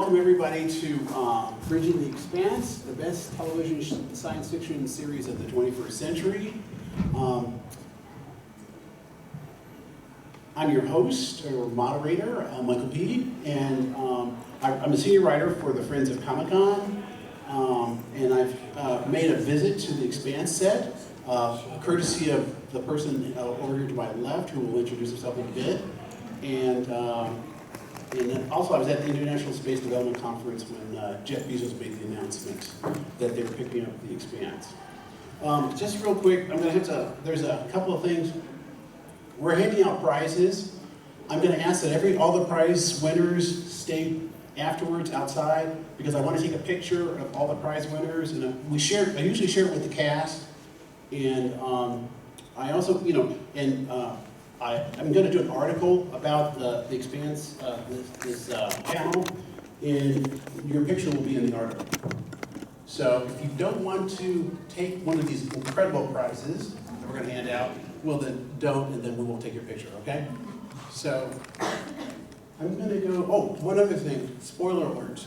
welcome everybody to Bridging the Expanse, the best television science fiction series of the 21st century. I'm your host or moderator, Michael P. And I'm a senior writer for the Friends of Comic-Con. And I've made a visit to the Expanse set, courtesy of the person over here to my left, who will introduce himself in a bit. And then also I was at the International Space Development Conference when Jeff Bezos made the announcement that they were picking up the Expanse. Just real quick, there's a couple of things. We're handing out prizes. I'm going to ask that all the prize winners stay afterwards outside, because I want to take a picture of all the prize winners, and I usually share it with the cast, and I also, I'm going to do an article about the Expanse, this panel, and your picture will be in the article. So if you don't want to take one of these incredible prizes that we're going to hand out, well then don't, and then we won't take your picture, okay? So I'm going to go, one other thing, spoiler alert.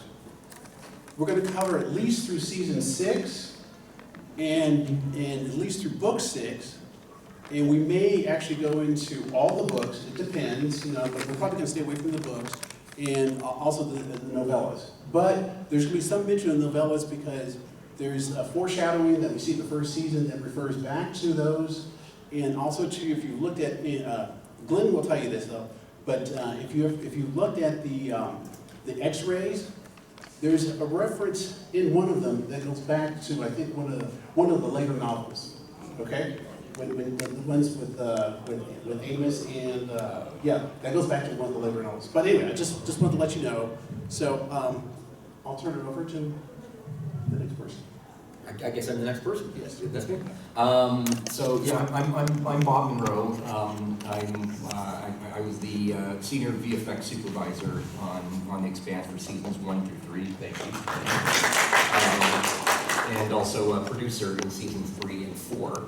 We're going to cover at least through season 6, and at least through book 6, and we may actually go into all the books. It depends, but we're probably going to stay away from the books, and also the novellas. But there's going to be some mention of novellas because there's a foreshadowing that we see in the first season that refers back to those, and also too, if you looked at, Glenn will tell you this though, but if you looked at the X-rays, there's a reference in one of them that goes back to, I think, one of the later novels. Okay, when the ones with Amos and that goes back to one of the later novels. But anyway, I just wanted to let you know. So I'll turn it over to the next person. I guess I'm the next person. Yes, that's me. So yeah, I'm Bob Munroe. I was the senior VFX supervisor on the Expanse for seasons 1 through 3. Thank you. And also a producer in seasons 3 and 4.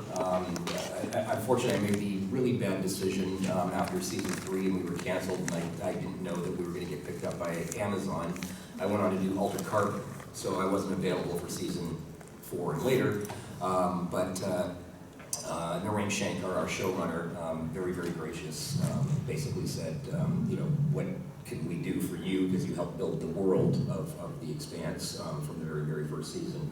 Unfortunately, I made the really bad decision after season 3 and we were canceled, and I didn't know that we were going to get picked up by Amazon. I went on to do Altered Carbon, so I wasn't available for season 4 and later, but Narain Shankar, our showrunner, very, very gracious, basically said, what can we do for you, because you helped build the world of the Expanse from the very, very first season.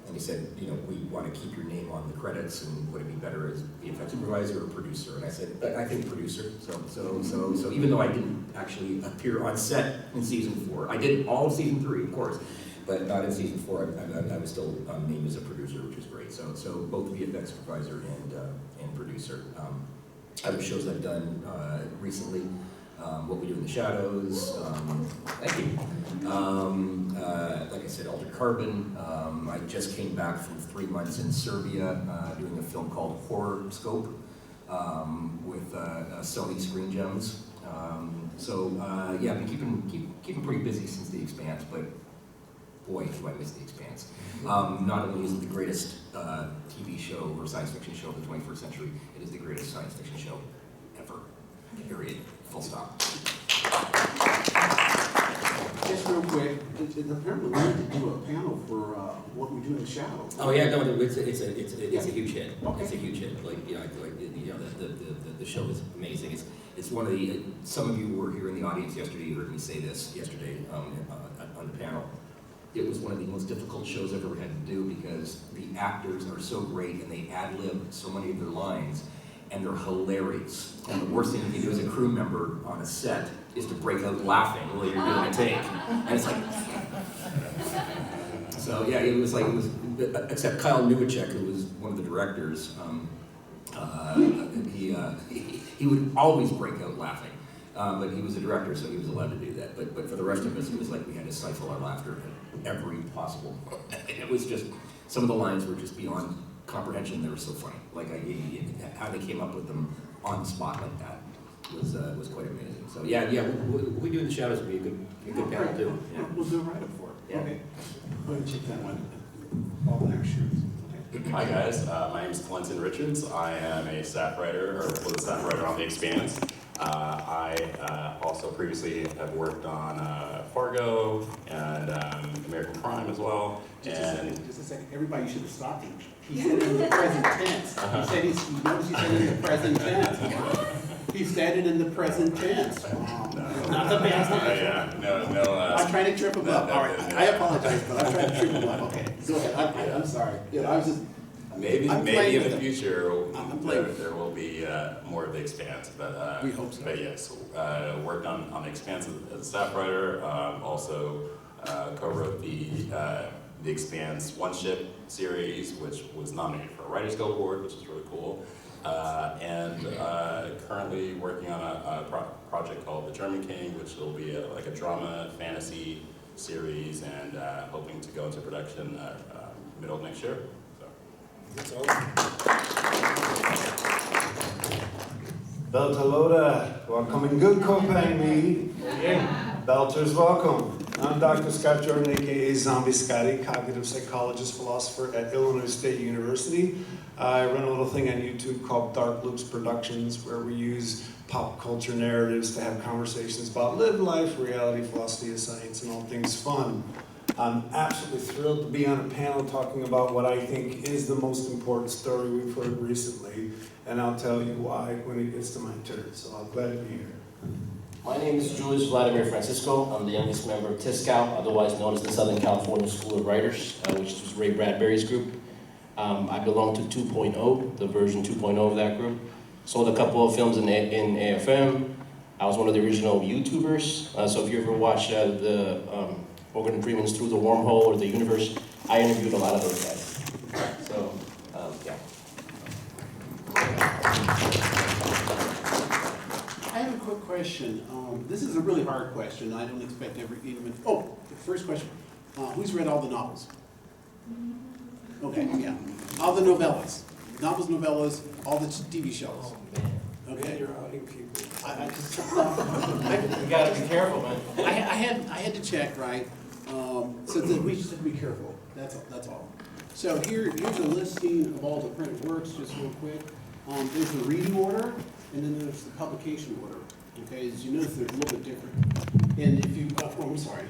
And he said, we want to keep your name on the credits, and would it be better as VFX supervisor or producer? And I said, I think producer. So even though I didn't actually appear on set in season 4, I did all of season 3, of course, but not in season 4. I was still named as a producer, which is great. So both VFX supervisor and producer. Other shows I've done recently, What We Do in the Shadows. Thank you. Like I said, Altered Carbon. I just came back from 3 months in Serbia doing a film called Horror Scope with Sony Screen Gems. I've been keeping pretty busy since the Expanse, but boy, do I miss the Expanse. Not only is it the greatest TV show or science fiction show of the 21st century, it is the greatest science fiction show ever. Period. Full stop. Just real quick, apparently we need to do a panel for What We Do in the Shadows. Oh yeah, no, it's a huge hit. Okay. It's a huge hit. The show is amazing. It's one of the. Some of you were here in the audience yesterday. You heard me say this yesterday on the panel. It was one of the most difficult shows I've ever had to do because the actors are so great and they ad-lib so many of their lines, and they're hilarious. And the worst thing you can do as a crew member on a set is to break out laughing while you're doing a take. And it's like, so yeah, it was except Kyle Newacek, who was one of the directors, he would always break out laughing. But he was a director, so he was allowed to do that. But for the rest of us, it was like we had to stifle our laughter at every possible. It was just, some of the lines were just beyond comprehension. They were so funny. Like how they came up with them on the spot like that was quite amazing. So yeah, what we do in the shadows would be a good panel too. Yeah. We'll do a write-up for it. Yeah. Okay. Go ahead and check that one. All in our shoes. Okay. Hi guys, my name is Glenton Richards. I am a staff writer, or was a staff writer on The Expanse. I also previously have worked on Fargo and American Crime as well. Just a second. Everybody should have stopped him. He said it in the present tense. He said he said it in the present tense. He said it in the present tense. Not the past tense. Yeah, I'm trying to trip him up. All right, I apologize, but I'm trying to trip him up. Okay, go ahead. I'm sorry. I was just. Maybe in the future there will be more of the Expanse, but we hope so. But yes, worked on the Expanse as a staff writer. Also co-wrote the Expanse One Ship series, which was nominated for a Writers Guild Award, which is really cool. And currently working on a project called The German King, which will be like a drama fantasy series, and hoping to go into production middle of next year. Beltalota, welcome in good company. Belters, welcome. I'm Dr. Scott Jordan, aka Zombie Scotty, cognitive psychologist, philosopher at Illinois State University. I run a little thing on YouTube called Dark Loops Productions, where we use pop culture narratives to have conversations about lived life, reality, philosophy of science, and all things fun. I'm absolutely thrilled to be on a panel talking about what I think is the most important story we've heard recently, and I'll tell you why when it gets to my turn, so I'm glad to be here. My name is Julius Vladimir Francisco. I'm the youngest member of TISCAL, otherwise known as the Southern California School of Writers, which is Ray Bradbury's group. I belong to 2.0, the version 2.0 of that group. Sold a couple of films in AFM. I was one of the original YouTubers, so if you ever watch the Morgan Freeman's Through the Wormhole or the Universe, I interviewed a lot of those guys. So, yeah. I have a quick question. This is a really hard question. I don't expect even. Oh, the first question. Who's read all the novels? Okay, yeah. All the novellas. Novellas, all the TV shows. Okay. You're outing people. I just, You gotta be careful, man. I had to check, right? So that we just have to be careful. That's all. So here's a listing of all the printed works, just real quick. There's the reading order, and then there's the publication order. Okay, as you notice, they're a little bit different. And if you, I'm sorry.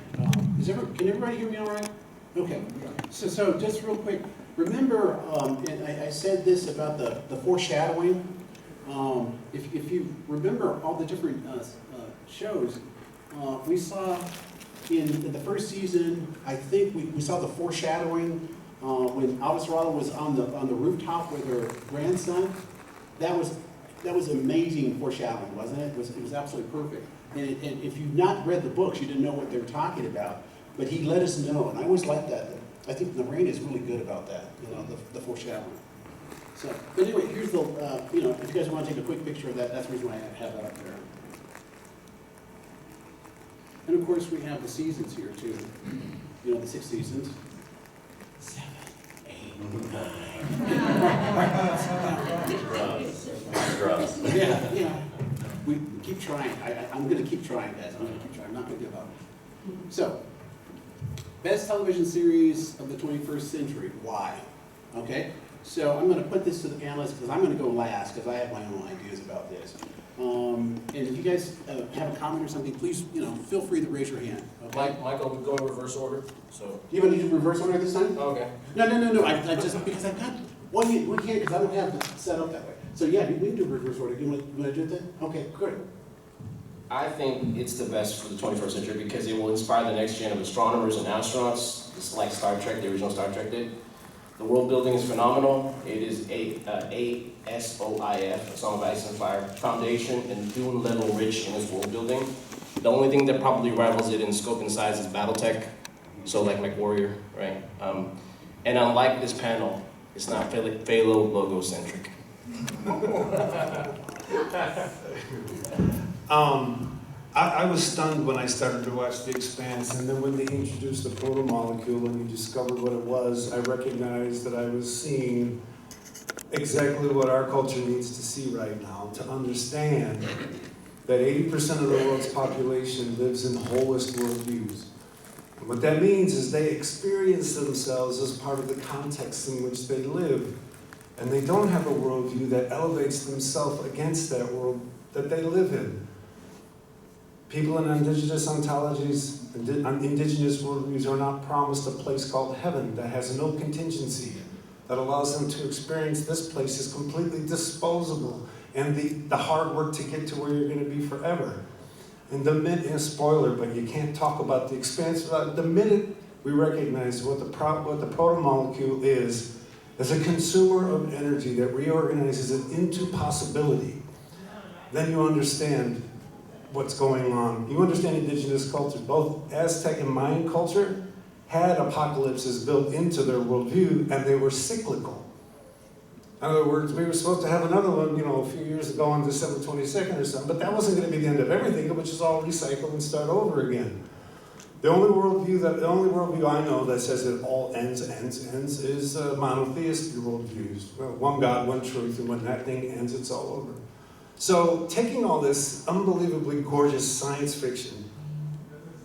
Can everybody hear me all right? Okay. So just real quick, remember, and I said this about the foreshadowing. If you remember all the different shows, we saw in the first season, I think we saw the foreshadowing when Avisarala was on the rooftop with her grandson. That was amazing foreshadowing, wasn't it? It was absolutely perfect. And if you've not read the books, you didn't know what they were talking about. But he let us know, and I always like that. I think Lorraine is really good about that, the foreshadowing. So, but anyway, here's the, if you guys want to take a quick picture of that, that's the reason why I have that up there. And of course, we have the seasons here too. The 6 seasons. 7, 8, 9. Yeah. We keep trying. I'm going to keep trying, guys. I'm going to keep trying. I'm not going to give up. So, best television series of the 21st century. Why? Okay. So I'm going to put this to the panelists because I'm going to go last because I have my own ideas about this. And if you guys have a comment or something, please, feel free to raise your hand. Okay? Michael, we go in reverse order, so. Do you want to do reverse order this time? Okay. No. I just, because I've got one here because I don't have it set up that way. So yeah, we can do reverse order. You want to do it then? Okay, good. I think it's the best for the 21st century because it will inspire the next gen of astronomers and astronauts, just like Star Trek, the original Star Trek did. The world building is phenomenal. It is ASOIF, a Song of Ice and Fire foundation, and Dune level rich in its world building. The only thing that probably rivals it in scope and size is BattleTech, so like MechWarrior, right? And unlike this panel, it's not Phalo logo-centric. I was stunned when I started to watch The Expanse, and then when they introduced the proto-molecule and you discovered what it was, I recognized that I was seeing exactly what our culture needs to see right now, to understand that 80% of the world's population lives in holist worldviews. And what that means is they experience themselves as part of the context in which they live, and they don't have a worldview that elevates themselves against that world that they live in. People in indigenous ontologies, indigenous worldviews are not promised a place called heaven that has no contingency, that allows them to experience this place is completely disposable, and the hard work to get to where you're going to be forever. And the minute, spoiler, but you can't talk about the expanse without, the minute we recognize what the protomolecule is as a consumer of energy that reorganizes it into possibility, then you understand what's going on. You understand indigenous culture. Both Aztec and Mayan culture had apocalypses built into their worldview, and they were cyclical. In other words, we were supposed to have another one, a few years ago on December 22nd or something, but that wasn't going to be the end of everything. It would just all recycle and start over again. The only worldview I know that says it all ends is monotheistic worldviews. Well, one God, one truth, and when that thing ends, it's all over. So taking all this unbelievably gorgeous science fiction,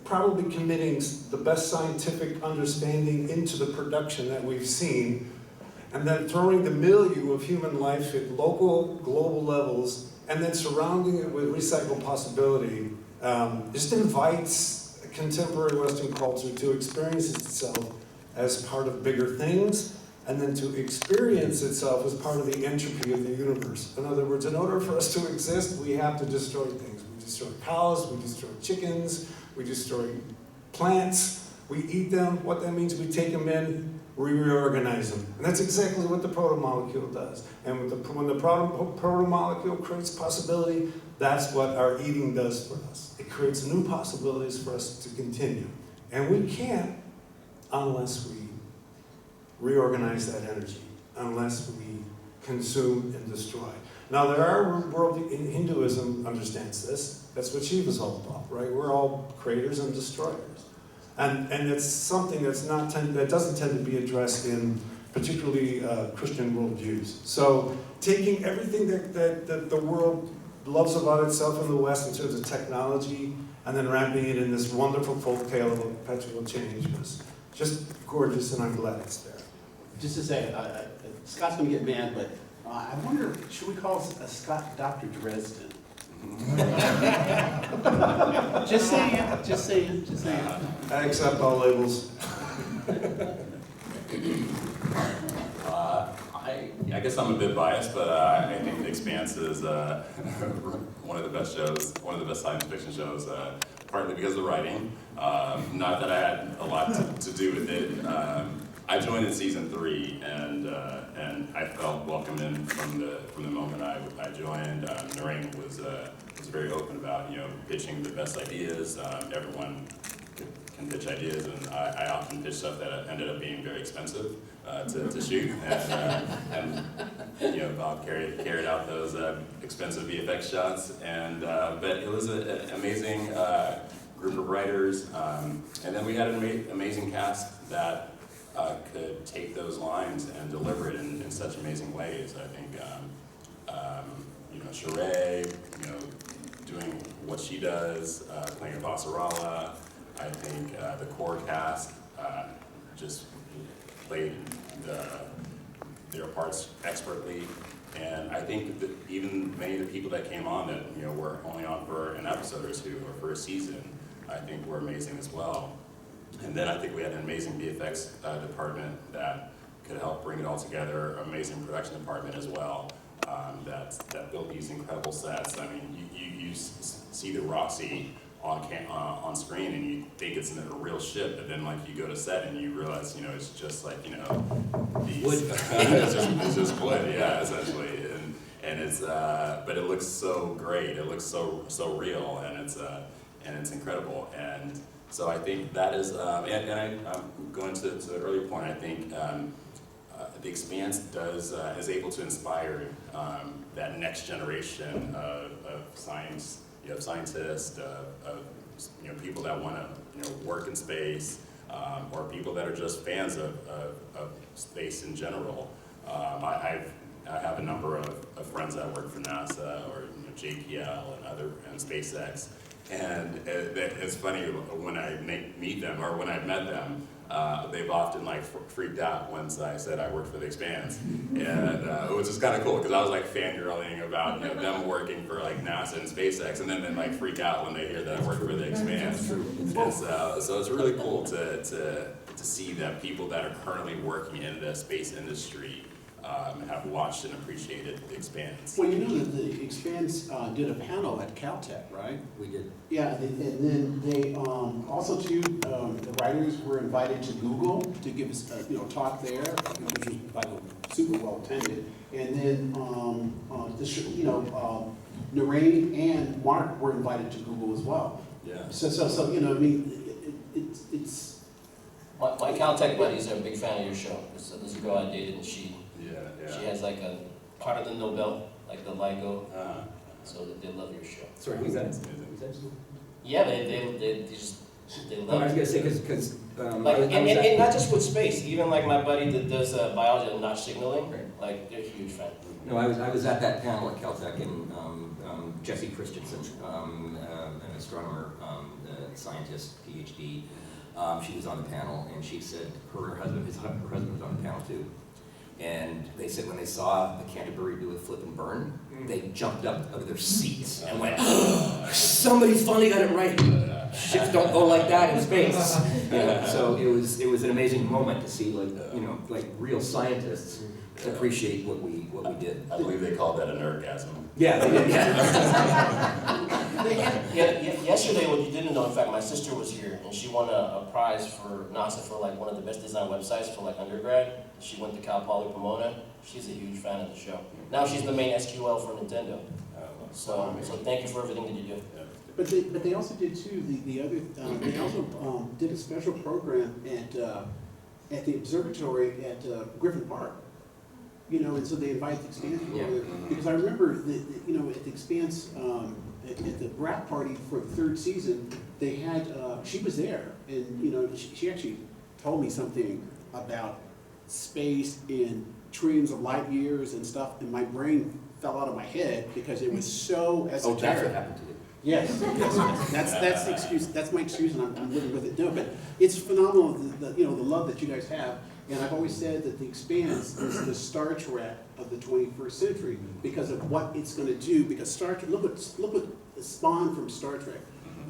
probably committing the best scientific understanding into the production that we've seen, and then throwing the milieu of human life at local, global levels, and then surrounding it with recycled possibility, just invites contemporary Western culture to experience itself as part of bigger things, and then to experience itself as part of the entropy of the universe. In other words, in order for us to exist, we have to destroy things. We destroy cows, we destroy chickens, we destroy plants, we eat them. What that means, we take them in, we reorganize them. And that's exactly what the protomolecule does. And when the protomolecule creates possibility, that's what our eating does for us. It creates new possibilities for us to continue. And we can't unless we reorganize that energy, unless we consume and destroy. Now, there are Hinduism understands this. That's what Shiva's all about, right? We're all creators and destroyers. And it's something that doesn't tend to be addressed in particularly Christian worldviews. So taking everything that the world loves about itself in the West in terms of technology, and then wrapping it in this wonderful folk tale of a perpetual change was just gorgeous, and I'm glad it's there. Just to say, Scott's going to get mad, but I wonder, should we call Scott Dr. Dresden? Just saying. I accept all labels. I guess I'm a bit biased, but I think The Expanse is one of the best shows, one of the best science fiction shows, partly because of the writing. Not that I had a lot to do with it. I joined in season 3, and I felt welcomed in from the moment I joined. Noreen was very open about pitching the best ideas. Everyone can pitch ideas, and I often pitch stuff that ended up being very expensive to shoot, and Bob carried out those expensive VFX shots, but it was an amazing group of writers, and then we had an amazing cast that could take those lines and deliver it in such amazing ways. I think Sheree, doing what she does, playing Basarala. I think the core cast just played their parts expertly, and I think that even many of the people that came on that were only on for an episode or two or for a season, I think were amazing as well. And then I think we had an amazing VFX department that could help bring it all together, amazing production department as well, that built these incredible sets. I mean, you see the Roxy on screen and you think it's a real ship, but then you go to set and you realize it's just these wood. it's just wood, yeah, essentially, and it's but it looks so great. It looks so real, and it's incredible. And so I think that is, I'm going to the earlier point. I think The Expanse is able to inspire that next generation of science. You have scientists, of people that want to work in space, or people that are just fans of space in general. I have a number of friends that work for NASA or JPL and SpaceX. And it's funny, when I meet them, or when I've met them, they've often like freaked out once I said I worked for the Expanse, and it was just kind of cool because I was like fangirling about them working for like NASA and SpaceX, and then they like freak out when they hear that I work for the Expanse. And so it's really cool to see that people that are currently working in the space industry have watched and appreciated the Expanse. Well, you know that the Expanse did a panel at Caltech, right? We did. Yeah, and then they also too, the writers were invited to Google to give us a talk there, which was by the way, super well attended. And then Narain and Mark were invited to Google as well. Yeah. So I mean, it's. My Caltech buddies are a big fan of your show. There's a girl I dated, and she has like a part of the Nobel, like the LIGO, so that they love your show. Sorry, who's that? Yeah, they just No, I was love gonna it. say, because, Like, and not just with space, even like my buddy that does biology and notch signaling, Right. like they're huge fans. no, I was at that panel at Caltech, and Jessie Christensen, an astronomer, scientist, PhD, she was on the panel, and she said her husband was on the panel too. And they said when they saw the Canterbury do a flip and burn, they jumped up out of their seats and went, somebody's finally got it right. Ships don't go like that in space. So it was an amazing moment to see like real scientists appreciate what we did. I believe they called that an orgasm. Yeah, they did, yeah. Yesterday, what you didn't know, in fact, my sister was here, and she won a prize for NASA for like one of the best design websites for like undergrad. She went to Cal Poly Pomona. She's a huge fan of the show. Now she's the main SQL for Nintendo. So thank you for everything that you do. But they also did too, the other, they also did a special program at the observatory at Griffin Park. And so they invite the Expanse people over there. Because I remember at the Expanse, at the wrap party for the third season, they had, she was there, and she actually told me something about space in trillions of light years and stuff, and my brain fell out of my head because it was so esoteric. Oh, that's what happened to you. Yes, that's the excuse. That's my excuse, and I'm living with it. No, but it's phenomenal, the love that you guys have. And I've always said that the Expanse is the Star Trek of the 21st century because of what it's going to do. Because Star Trek, look what spawned from Star Trek.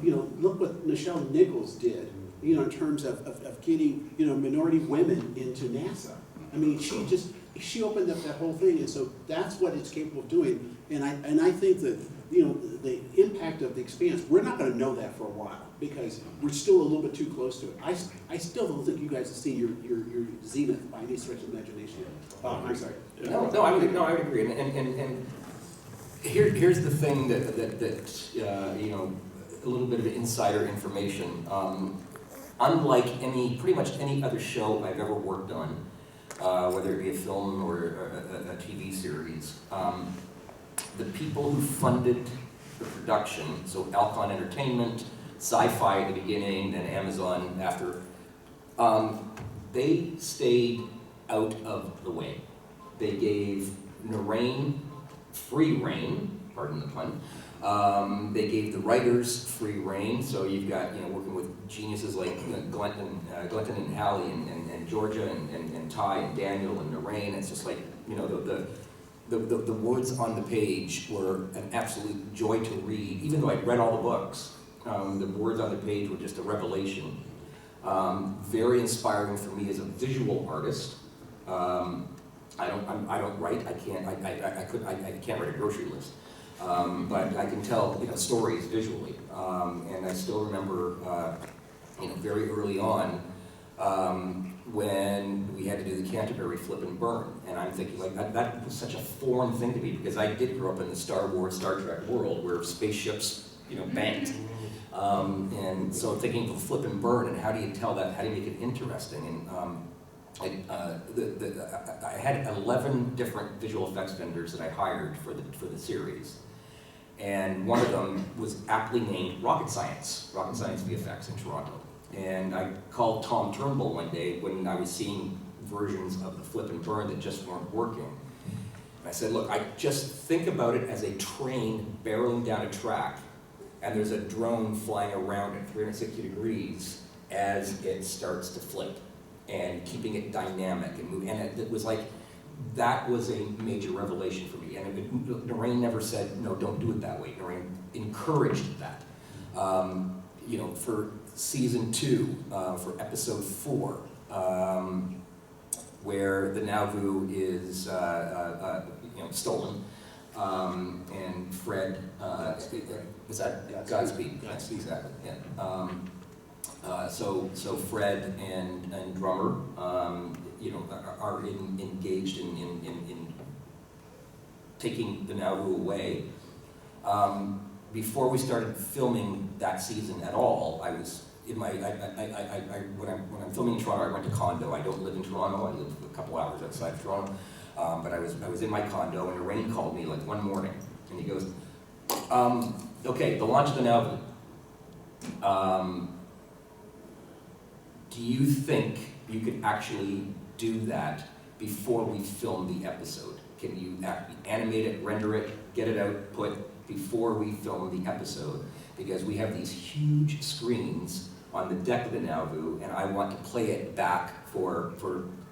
Look what Nichelle Nichols did. In terms of getting minority women into NASA. I mean, she opened up that whole thing, and so that's what it's capable of doing. And I think that the impact of the Expanse, we're not going to know that for a while because we're still a little bit too close to it. I still don't think you guys have seen your zenith by any stretch of imagination. I'm sorry. No, I would agree. And here's the thing that a little bit of insider information. Unlike pretty much any other show I've ever worked on, whether it be a film or a TV series, the people who funded the production, so Alcon Entertainment, Sci-Fi at the beginning, then Amazon after, they stayed out of the way. They gave Narain free reign, pardon the pun. They gave the writers free reign, so you've got working with geniuses like Glenton and Hallie and Georgia and Ty and Daniel and Narain. It's just like the words on the page were an absolute joy to read. Even though I'd read all the books, the words on the page were just a revelation. Very inspiring for me as a visual artist. I don't write. I can't write a grocery list. But I can tell stories visually, and I still remember very early on when we had to do the Canterbury flip and burn, and I'm thinking that was such a foreign thing to me because I did grow up in the Star Wars, Star Trek world where spaceships banked, and so I'm thinking of flip and burn and how do you tell that? How do you make it interesting? And I had 11 different visual effects vendors that I hired for the series. And one of them was aptly named Rocket Science VFX in Toronto. And I called Tom Turnbull one day when I was seeing versions of the flip and burn that just weren't working. And I said, look, I just think about it as a train barreling down a track, and there's a drone flying around at 360 degrees as it starts to flip. and keeping it dynamic and moving. And it was like, that was a major revelation for me. And Noreen never said, no, don't do it that way. Noreen encouraged that. You know, for season 2, for episode 4, where the Nauvoo is, you know, stolen, and Fred, was that Godspeed? Godspeed. Exactly, yeah. So Fred and Drummer, you know, are engaged in taking the Nauvoo away. Before we started filming that season at all, I was in my, when I'm filming in Toronto, I rent a condo. I don't live in Toronto, I live a couple hours outside of Toronto. But I was in my condo, and Rain called me like one morning, and he goes, okay, the launch of the Nauvoo. Do you think you could actually do that before we film the episode? Can you animate it, render it, get it output before we film the episode? Because we have these huge screens on the deck of the Nauvoo, and I want to play it back for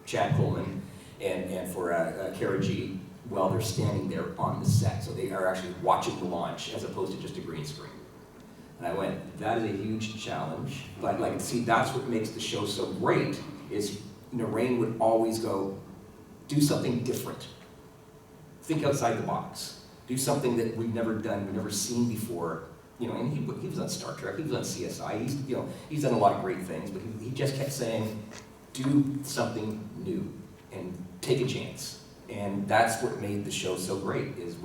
Chad Coleman and for Kara G while they're standing there on the set. So they are actually watching the launch as opposed to just a green screen. And I went, that is a huge challenge. But like, see, that's what makes the show so great, is Noreen would always go, do something different. Think outside the box. Do something that we've never done, we've never seen before. You know, and he was on Star Trek, he was on CSI, he's done a lot of great things, but he just kept saying, do something new and take a chance. And that's what made the show so great, is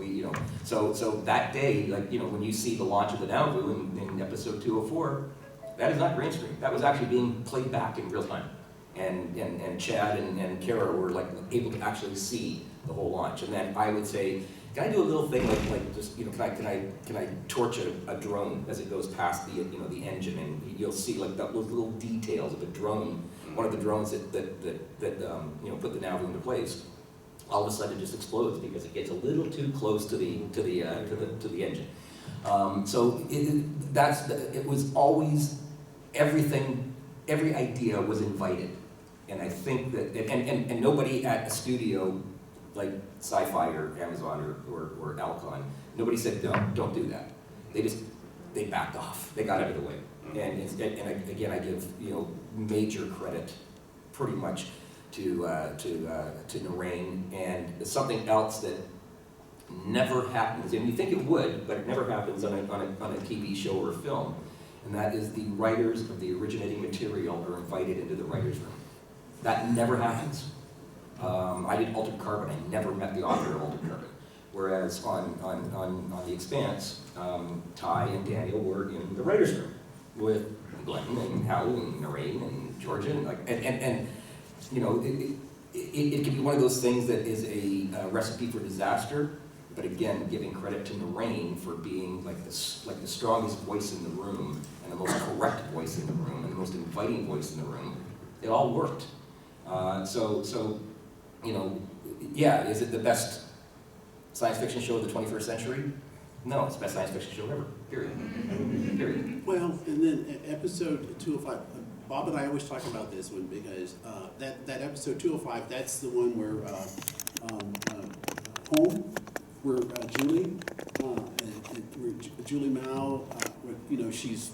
so that day, like, when you see the launch of the Nauvoo in episode 204, that is not green screen. That was actually being played back in real time. And Chad and Kara were like able to actually see the whole launch. And then I would say, can I do a little thing like just, can I torch a drone as it goes past the the engine, and you'll see like those little details of a drone, one of the drones that put the Nauvoo into place. All of a sudden it just explodes because it gets a little too close to the engine. So it was always everything, every idea was invited, and I think that and nobody at a studio like Sci-Fi or Amazon or Alcon, nobody said no, don't do that. They backed off. They got out of the way. And again, I give major credit, pretty much, to Noreen. And something else that never happens, and you think it would, but it never happens on a TV show or a film, and that is the writers of the originating material are invited into the writers' room. That never happens. I did Altered Carbon. I never met the author of Altered Carbon. Whereas on The Expanse, Ty and Daniel were in the writers' room with Glenton and Howie and Noreen and Georgia, and it can be one of those things that is a recipe for disaster. But again, giving credit to Noreen for being like the strongest voice in the room, and the most correct voice in the room, and the most inviting voice in the room. It all worked. Yeah, is it the best science fiction show of the 21st century? No, it's the best science fiction show ever, period. Period. Well, and then episode 205, Bob and I always talk about this one because that episode 205, that's the one where Home, where Julie Mao, she's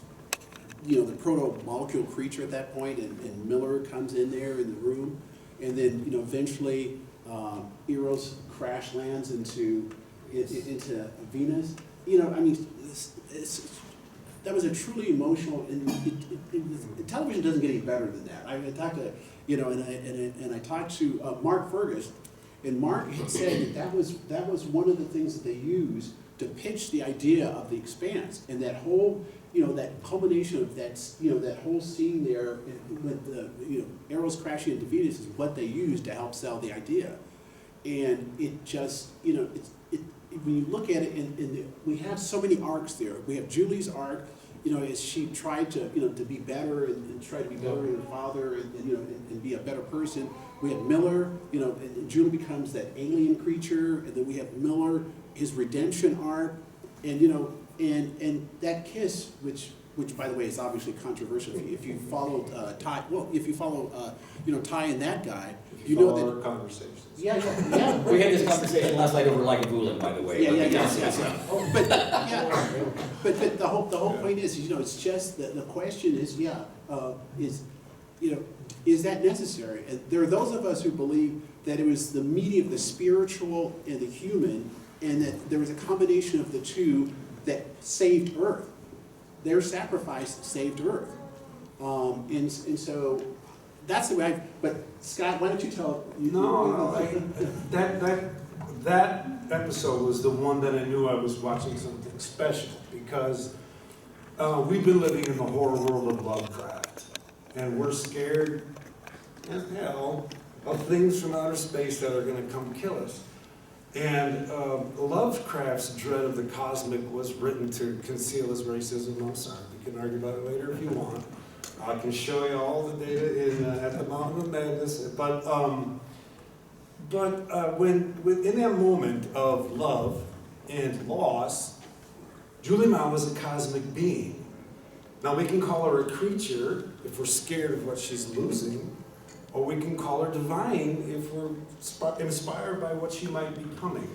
the proto-molecule creature at that point, and Miller comes in there in the room, and then eventually Eros crash lands into Venus. That was a truly emotional, and television doesn't get any better than that. I talked to and I talked to Mark Fergus, and Mark had said that was one of the things that they used to pitch the idea of The Expanse, and that whole that culmination of that whole scene there with the Eros crashing into Venus is what they used to help sell the idea. And it just when you look at it, we have so many arcs there. We have Julie's arc, as she tried to be better and try to be better than her father, and be a better person. We have Miller, and Julie becomes that alien creature, and then we have Miller, his redemption arc, and and that kiss, which which by the way is obviously controversial. If you followed Ty, well, if you follow, Ty and that guy, If you know follow that. our conversations. Yeah, yeah. We had this conversation last night over Lagavulin, by the way. Yeah, but yeah, yes, yeah, yes, yeah. yeah. But, yeah, but the whole point is, it's just, the question is, is that necessary? And there are those of us who believe that it was the medium of the spiritual and the human, and that there was a combination of the two that saved Earth. Their sacrifice saved Earth. And so that's the way but Scott, why don't you tell? That episode was the one that I knew I was watching something special, because we've been living in the horror world of Lovecraft, and we're scared as hell of things from outer space that are going to come kill us. And Lovecraft's dread of the cosmic was written to conceal his racism. I'm sorry, we can argue about it later if you want. I can show you all the data at the Mountain of Madness. But when in that moment of love and loss, Julie Ma was a cosmic being. Now we can call her a creature if we're scared of what she's losing, or we can call her divine if we're inspired by what she might be becoming.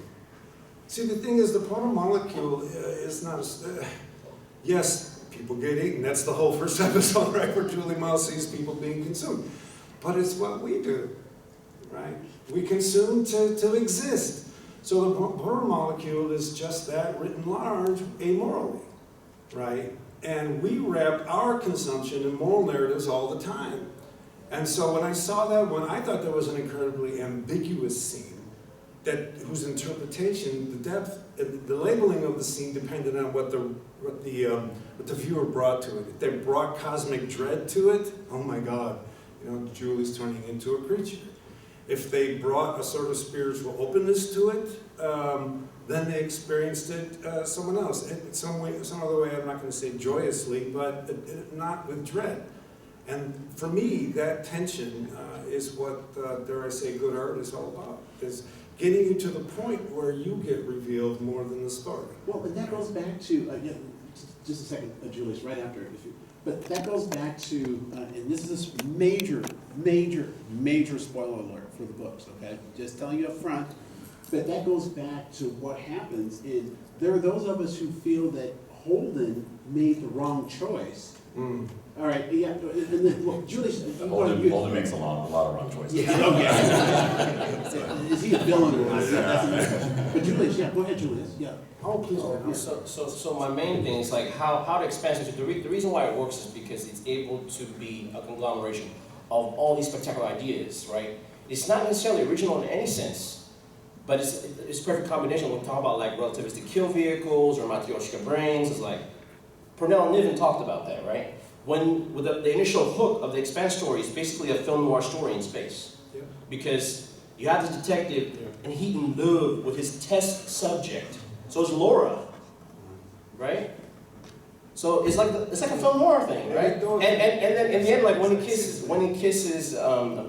See, the thing is, the proto-molecule is not yes, people get eaten. That's the whole first episode, right, where Julie Ma sees people being consumed. But it's what we do, right? We consume to exist. So the proto-molecule is just that, written large, amorally, right? And we wrap our consumption in moral narratives all the time. And so when I saw that one, I thought that was an incredibly ambiguous scene, whose interpretation, the depth, the labeling of the scene depended on what the viewer brought to it. If they brought cosmic dread to it, oh my God, Julie's turning into a creature. If they brought a sort of spiritual openness to it, then they experienced it someone else. In some other way, I'm not going to say joyously, but not with dread. And for me, that tension is what, dare I say, good art is all about. Is getting you to the point where you get revealed more than the story. Well, and that goes back to, just a second, Julius, right after. But that goes back to, and this is this major spoiler alert for the books, okay? Just telling you up front. But that goes back to what happens is, there are those of us who feel that Holden made the wrong choice. Mm. All right, yeah, and then, well, Julius. Holden makes a lot of wrong choices. Yeah, okay. Is he a villain or not? That's another question. But Julius, go ahead, Julius, yeah. Oh, please. So my main thing is like how to expand it. The reason why it works is because it's able to be a conglomeration of all these spectacular ideas, right? It's not necessarily original in any sense, but it's a perfect combination. When we talk about like relativistic kill vehicles or Matryoshka brains, it's like Purnell and Niven talked about that, right? With the initial hook of the Expanse story is basically a film noir story in space. Yeah. Because you have this detective, and he in love with his test subject. So it's Laura, right? So it's like a film noir thing, right? And then in the end, like when he kisses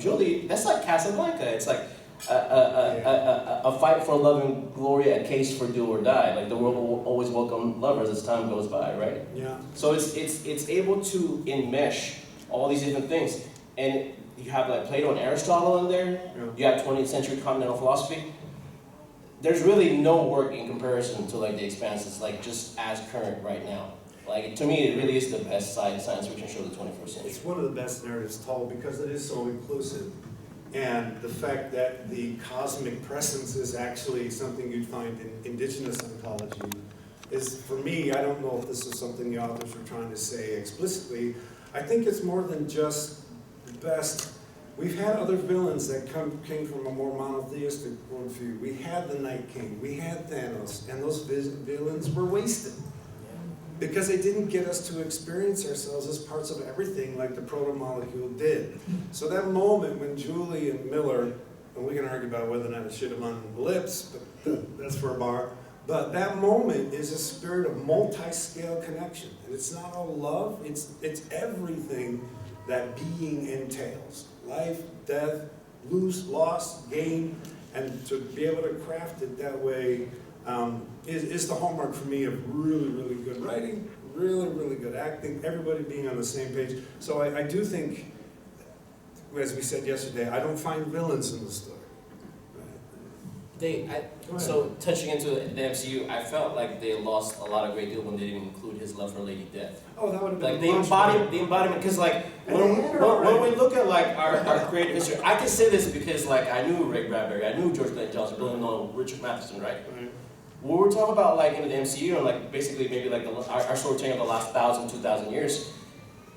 Julie, that's like Casablanca. It's like a fight for love and glory, a case for do or die. Like the world will always welcome lovers as time goes by, right? Yeah. So it's able to enmesh all these different things, and you have like Plato and Aristotle in there. Yeah. You have 20th century continental philosophy. There's really no work in comparison to like the Expanse. It's like just as current right now. Like to me, it really is the best science fiction show of the 21st century. It's one of the best narratives told because it is so inclusive. And the fact that the cosmic presence is actually something you'd find in indigenous ontology is, for me, I don't know if this is something the authors are trying to say explicitly. I think it's more than just the best. We've had other villains that came from a more monotheistic worldview. We had the Night King, we had Thanos, and those villains were wasted. Because they didn't get us to experience ourselves as parts of everything like the proto-molecule did. So that moment when Julie and Miller, and we can argue about whether or not it should have on the lips, but that's for a bar, but that moment is a spirit of multi-scale connection. And it's not all love, it's everything that being entails. Life, death, lose, loss, gain, and to be able to craft it that way is the hallmark for me of really, really good writing, really, really good acting, everybody being on the same page. So I do think, as we said yesterday, I don't find villains in the story. So touching into the MCU, I felt like they lost a lot of great deal when they didn't include his love for Lady Death. Oh, that would have been Like the embodiment, because like when we look at like our creative history, I can say this because like I knew Ray Bradbury, I knew George Glenn Johnson, really know Richard Matheson, right? When we're talking about like in the MCU and like basically maybe like our storytelling of the last 1,000, 2,000 years,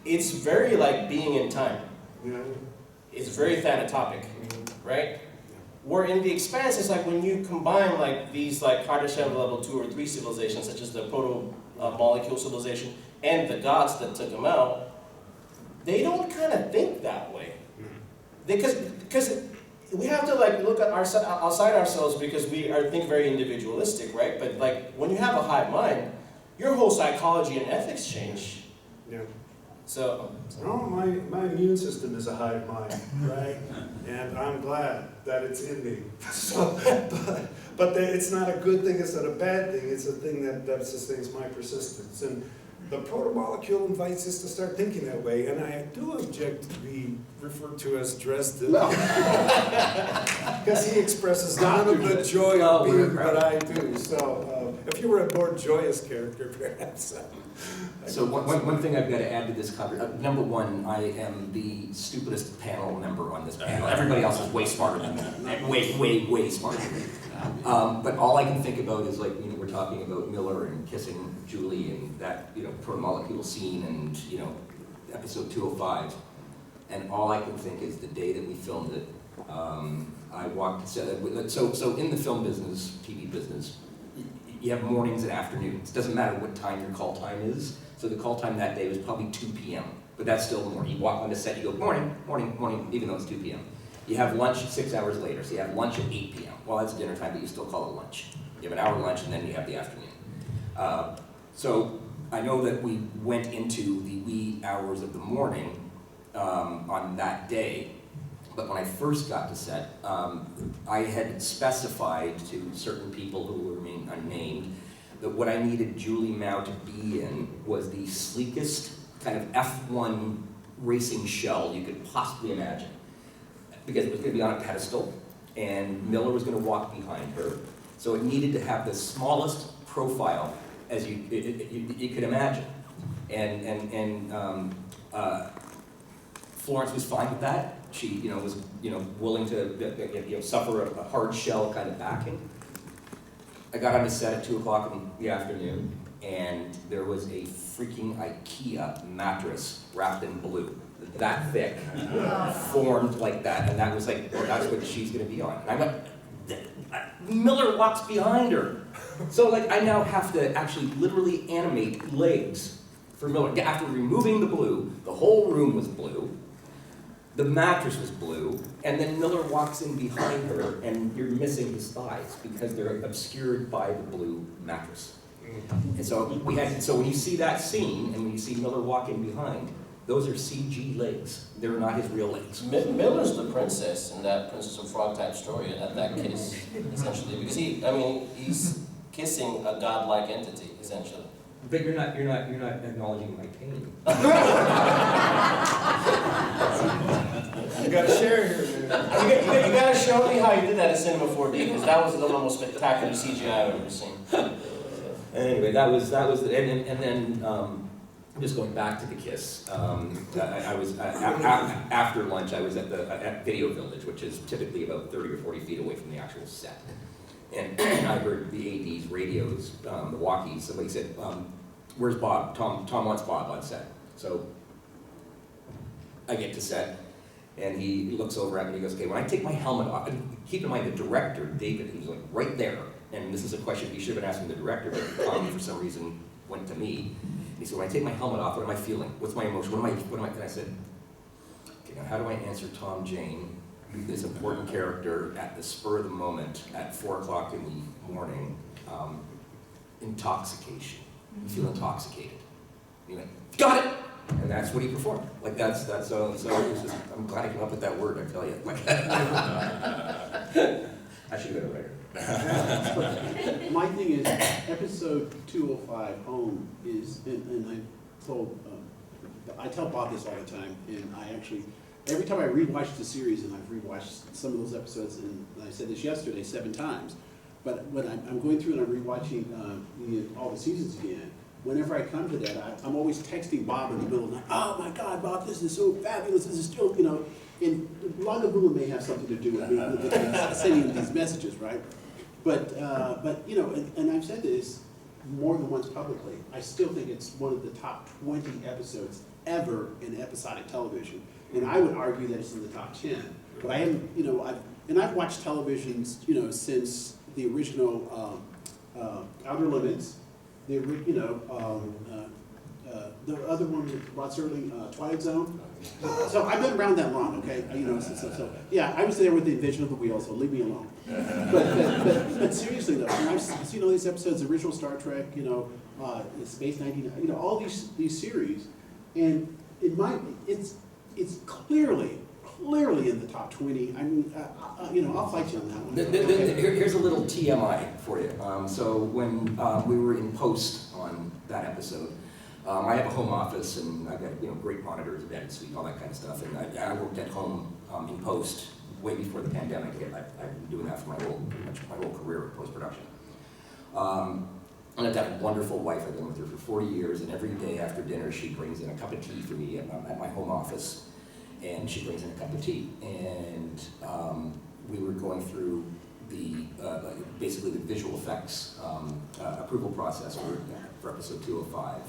it's very like being in time. Yeah. It's very thanatopic, right? Where in the Expanse, it's like when you combine like these like Kardashev level 2 or 3 civilizations, such as the proto-molecule civilization and the gods that took them out, they don't kind of think that way. Because we have to like look at outside ourselves because we think very individualistic, right? But like when you have a hive mind, your whole psychology and ethics change. Yeah. So No, my immune system is a hive mind, right? And I'm glad that it's in me. So, but it's not a good thing, it's not a bad thing, it's a thing that sustains my persistence. And the proto-molecule invites us to start thinking that way, and I do object to be referred to as Dresden. Because he expresses none of the joy of being what I do. So if you were a more joyous character, perhaps. So one thing I've got to add to this conversation, number one, I am the stupidest panel member on this panel. Everybody else is way smarter than me, way smarter than me. But all I can think about is like, you know, we're talking about Miller and kissing Julie and that, you know, proto-molecule scene and, you know, episode 205. And all I can think is the day that we filmed it, I walked, so in the film business, TV business, you have mornings and afternoons. It doesn't matter what time your call time is. So the call time that day was probably 2 p.m., but that's still morning. You walk on the set, you go, morning, morning, morning, even though it's 2 p.m. You have lunch 6 hours later, so you have lunch at 8 p.m. Well, that's dinner time, but you still call it lunch. You have an hour lunch, and then you have the afternoon. So I know that we went into the wee hours of the morning on that day, but when I first got to set, I had specified to certain people who remain unnamed that what I needed Julie Mao to be in was the sleekest kind of F1 racing shell you could possibly imagine. Because it was going to be on a pedestal, and Miller was going to walk behind her. So it needed to have the smallest profile as you could imagine. And Florence was fine with that. She, was, willing to, suffer a hard shell kind of backing. I got on the set at 2 o'clock in the afternoon, and there was a freaking IKEA mattress wrapped in blue, that thick, formed like that, and that was like, well, that's what she's gonna be on. And I went, Miller walks behind her. So like, I now have to actually literally animate legs for Miller. After removing the blue, the whole room was blue. The mattress was blue, and then Miller walks in behind her, and you're missing his thighs because they're obscured by the blue mattress. And so so when you see that scene, and when you see Miller walking behind, those are CG legs. They're not his real legs. Miller's the princess in that Princess of Frog type story at that kiss, essentially, because he's kissing a godlike entity, essentially. But you're not acknowledging my pain. You gotta share here, man. You gotta show me how you did that in Cinema 4D, because that was the most spectacular CGI I've ever seen. Anyway, that was and then just going back to the kiss. I was after lunch. I was at Video Village, which is typically about 30 or 40 feet away from the actual set. And I heard the AD's radios, the walkies. Somebody said, "Where's Bob? Tom wants Bob on set." So I get to set, and he looks over at me and he goes, "Okay, when I take my helmet off," and keep in mind the director, David, who's like right there, and this is a question he should have been asking the director, but Tom for some reason went to me. And he said, "When I take my helmet off, what am I feeling? What's my emotion? What am I?" And I said, "Okay, now how do I answer Tom Jane, this important character at the spur of the moment at 4 o'clock in the morning, intoxication. You feel intoxicated." And he went, "Got it!" And that's what he performed. Like so it was just, I'm glad I came up with that word, I tell you. Like, I should have been a writer. My my thing is, episode 205, Home, is, and I tell Bob this all the time, and I actually, every time I rewatch the series, and I've rewatched some of those episodes, and I said this yesterday 7 times, but when I'm going through and I'm rewatching all the seasons again, whenever I come to that, I'm always texting Bob in the middle of the night, oh my God, Bob, this is so fabulous, this is still, and Lagavulin may have something to do with me with sending these messages, right? But and I've said this more than once publicly, I still think it's one of the top 20 episodes ever in episodic television. And I would argue that it's in the top 10. But I haven't, I've watched television, since the original Outer Limits, the other one with Rod Serling, Twilight Zone. So I've been around that long, okay? So yeah, I was there with the invention of the wheel, so leave me alone. But seriously though, I've seen all these episodes, the original Star Trek, Space 99, all these series, and it's clearly in the top 20. I mean, I'll fight you on that one. Here's a little TMI for you. So when we were in post on that episode, I have a home office and I've got great monitors, a bed suite, all that kind of stuff. And I worked at home in post way before the pandemic. I've been doing that for my whole career in post production. And I've got a wonderful wife. I've been with her for 40 years, and every day after dinner she brings in a cup of tea for me at my home office, and she brings in a cup of tea. And we were going through basically the visual effects approval process for episode 205.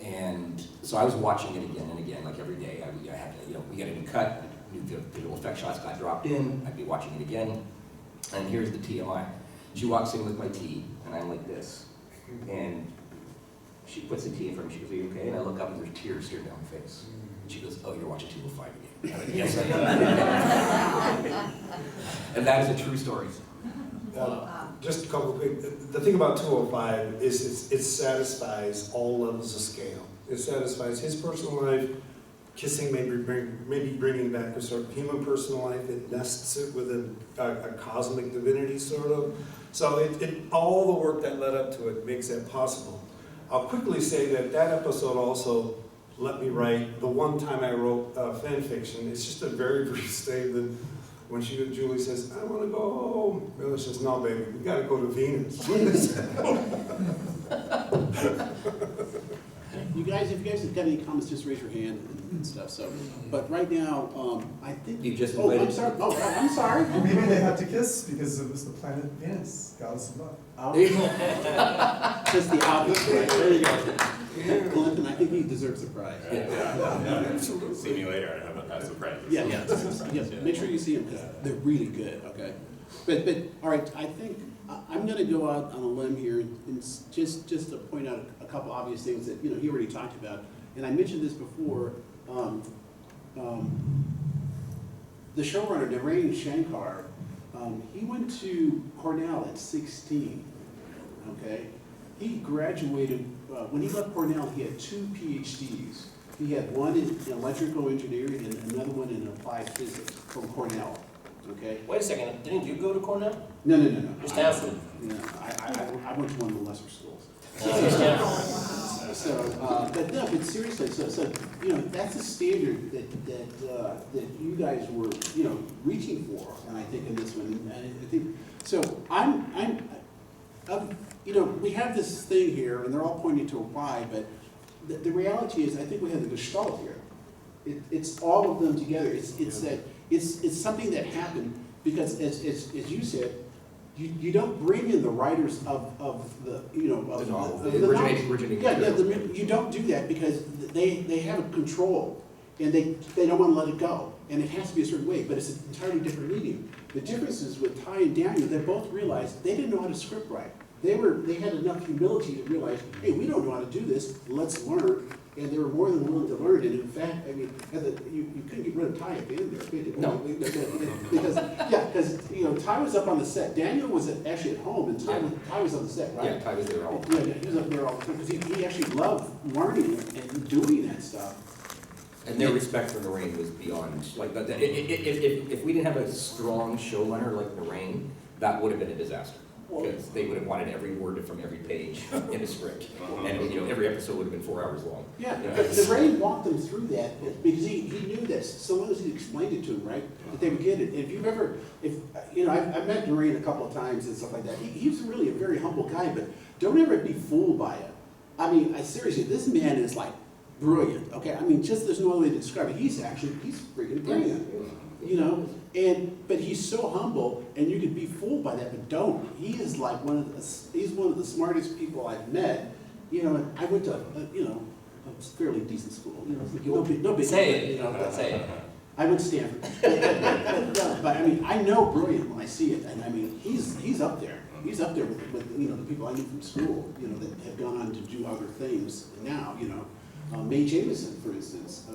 And so I was watching it again and again, like every day. I had to, we got a new cut, new visual effect shots got dropped in, I'd be watching it again. And here's the TMI. She walks in with my tea, and I'm like this. And she puts the tea in front of me, she goes, are you okay? And I look up and there's tears streaming down my face. And she goes, oh, you're watching 205 again. I'm like, yes, I am. And that is a true story. Just a couple of quick, the thing about 205 is it satisfies all levels of scale. It satisfies his personal life, kissing, maybe bringing back a sort of human personal life. It nests it with a cosmic divinity, sort of. So all the work that led up to it makes that possible. I'll quickly say that episode also let me write the one time I wrote fan fiction. It's just a very brief statement. When Julie says, I want to go home, Miller says, no, baby, we got to go to Venus. You guys, if you guys have got any comments, just raise your hand and stuff. So, but right now, I think You just Oh, I'm invited. sorry. Oh, I'm sorry. Maybe they had to kiss because it was the planet Venus, goddess of love. Just the obvious, right? There you go. Glenton, I think he deserves a prize. Absolutely. See me later, I have some friends. Yeah. Yes. Make sure you see them because they're really good. Okay. But all right. I think I'm going to go out on a limb here and just to point out a couple obvious things that he already talked about. And I mentioned this before. The showrunner, Narain Shankar, he went to Cornell at 16. Okay. He graduated, when he left Cornell, he had 2 PhDs. He had one in electrical engineering and another one in applied physics from Cornell, okay? Wait a second, didn't you go to Cornell? No. You're Stanford. I went to one of the lesser schools. You're Stanford. But seriously, so that's a standard that you guys were, reaching for, and I think in this one, and I think, so we have this thing here, and they're all pointing to why, but the reality is, I think we have the gestalt here. It's all of them together. It's something that happened because, as you said, you don't bring in the writers of the novel. You don't do that because they have a control, and they don't want to let it go, and it has to be a certain way. But it's an entirely different medium. The difference is with Ty and Daniel, they both realized they didn't know how to script write. They had enough humility to realize, hey, we don't know how to do this, let's learn. And they were more than willing to learn. And in fact, I mean, you couldn't get rid of Ty at the end there, could you? No. Because Ty was up on the set. Daniel was actually at home, and Ty was on the set, right? Yeah, Ty was there all the Yeah, time. he was up there all the time, because he actually loved learning and doing that stuff. And their respect for Narain was beyond, like, if we didn't have a strong showrunner like Narain, that would have been a disaster. because they would have wanted every word from every page in a script. And, you know, every episode would have been 4 hours long. Yeah, but Lorraine walked them through that because he knew this. So long as he explained it to them, right, that they would get it. If you've ever, you know, I've met Lorraine a couple of times and stuff like that. He's really a very humble guy, but don't ever be fooled by it. I mean, seriously, this man is like brilliant, okay? I mean, just there's no other way to describe it. He's freaking brilliant, you know? But he's so humble, and you could be fooled by that, but don't. He is like he's one of the smartest people I've met. You know, and I went to, you know, a fairly decent school. You know, no big. Say it. You know, Say it. I went to Stanford. But I mean, I know brilliant when I see it, and I mean, he's up there. He's up there with you know, the people I knew from school, you know, that have gone on to do other things now, you know. Mae Jemison, for instance,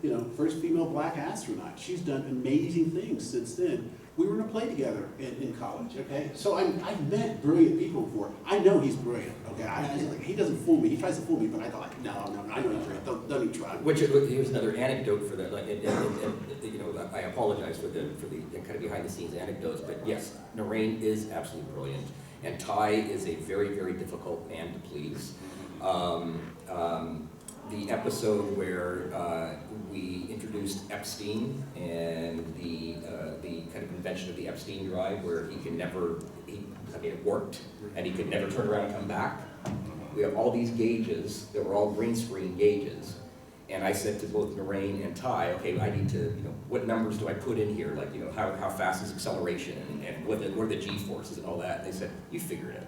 you know, first female black astronaut. She's done amazing things since then. We were in a play together in college, okay? So I've met brilliant people before. I know he's brilliant, okay? He doesn't fool me. He tries to fool me, but I go like, no, I know he's brilliant. Don't even try. Which here's another anecdote for that. Like, and, you know, I apologize for the kind of behind the scenes anecdotes, but yes, Narain is absolutely brilliant, and Ty is a very, very difficult man to please. The episode where we introduced Epstein and the kind of invention of the Epstein drive, where it worked, and he could never turn around and come back. We have all these gauges that were all green screen gauges, and I said to both Narain and Ty, okay, I need to, you know, what numbers do I put in here? Like, you know, how fast is acceleration, and what are the G-forces and all that? And they said, you figure it out.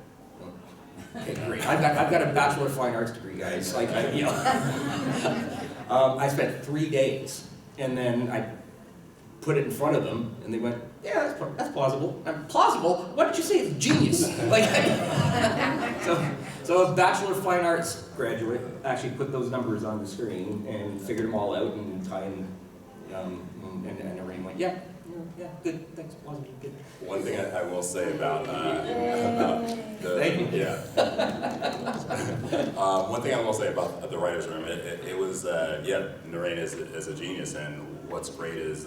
Okay, great. I've got a Bachelor of Fine Arts degree, guys. Like, you know, I spent 3 days, and then I put it in front of them, and they went, "Yeah, that's plausible." Plausible? Why did you say it's genius? Like, so a Bachelor of Fine Arts graduate actually put those numbers on the screen and figured them all out, and Ty and Narain went, "Yeah, good, thanks, plausible, good." One thing I will say about Thank you. Yeah. One thing I will say about the writers' room, it was Narain is a genius, and what's great is